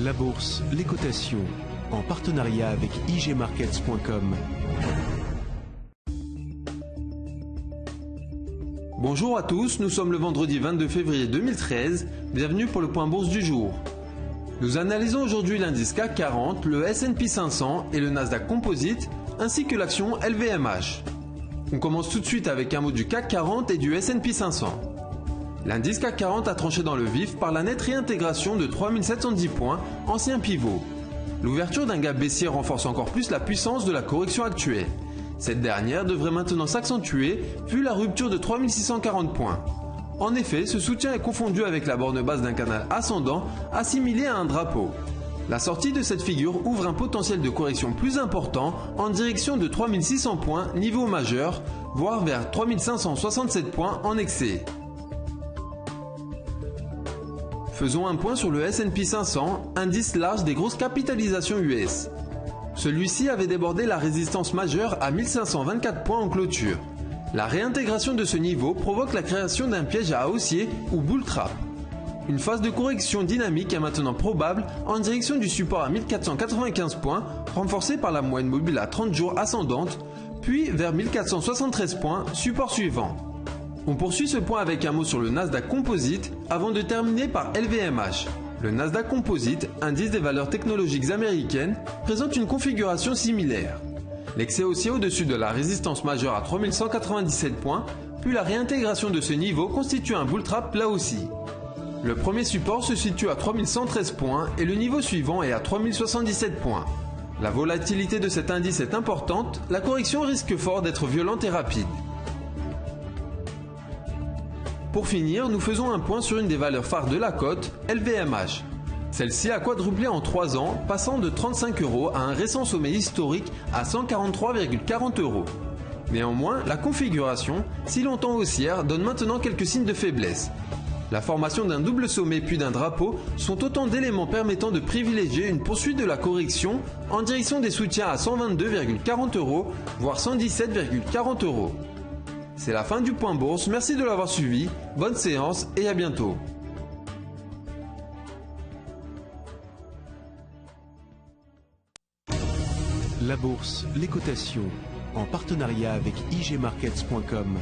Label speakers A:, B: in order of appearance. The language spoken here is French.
A: La bourse, les cotations, en partenariat avec igmarkets.com.
B: Bonjour à tous, nous sommes le vendredi 22 février 2013. Bienvenue pour le point bourse du jour. Nous analysons aujourd'hui l'indice CAC 40, le S&P 500 et le Nasdaq Composite, ainsi que l'action LVMH. On commence tout de suite avec un mot du CAC 40 et du S&P 500. L'indice CAC 40 a tranché dans le vif par la nette réintégration de 3710 points, ancien pivot. L'ouverture d'un gap baissier renforce encore plus la puissance de la correction actuelle. Cette dernière devrait maintenant s'accentuer vu la rupture de 3640 points. En effet, ce soutien est confondu avec la borne basse d'un canal ascendant assimilé à un drapeau. La sortie de cette figure ouvre un potentiel de correction plus important en direction de 3600 points niveau majeur, voire vers 3567 points en excès. Faisons un point sur le S&P 500, indice large des grosses capitalisations US. Celui-ci avait débordé la résistance majeure à 1524 points en clôture. La réintégration de ce niveau provoque la création d'un piège à haussier ou bull trap. Une phase de correction dynamique est maintenant probable en direction du support à 1495 points, renforcé par la moyenne mobile à 30 jours ascendante, puis vers 1473 points, support suivant. On poursuit ce point avec un mot sur le Nasdaq Composite avant de terminer par LVMH. Le Nasdaq Composite, indice des valeurs technologiques américaines, présente une configuration similaire. L'excès haussier au-dessus de la résistance majeure à 3197 points, puis la réintégration de ce niveau constitue un bull trap là aussi. Le premier support se situe à 3113 points et le niveau suivant est à 3077 points. La volatilité de cet indice est importante, la correction risque fort d'être violente et rapide. Pour finir, nous faisons un point sur une des valeurs phares de la cote, LVMH. Celle-ci a quadruplé en 3 ans, passant de 35 € à un récent sommet historique à 143,40 €. Néanmoins, la configuration, si longtemps haussière, donne maintenant quelques signes de faiblesse. La formation d'un double sommet puis d'un drapeau sont autant d'éléments permettant de privilégier une poursuite de la correction en direction des soutiens à 122,40 €, voire 117,40 €. C'est la fin du point bourse, merci de l'avoir suivi, bonne séance et à bientôt.
A: La bourse, les cotations, en partenariat avec igmarkets.com.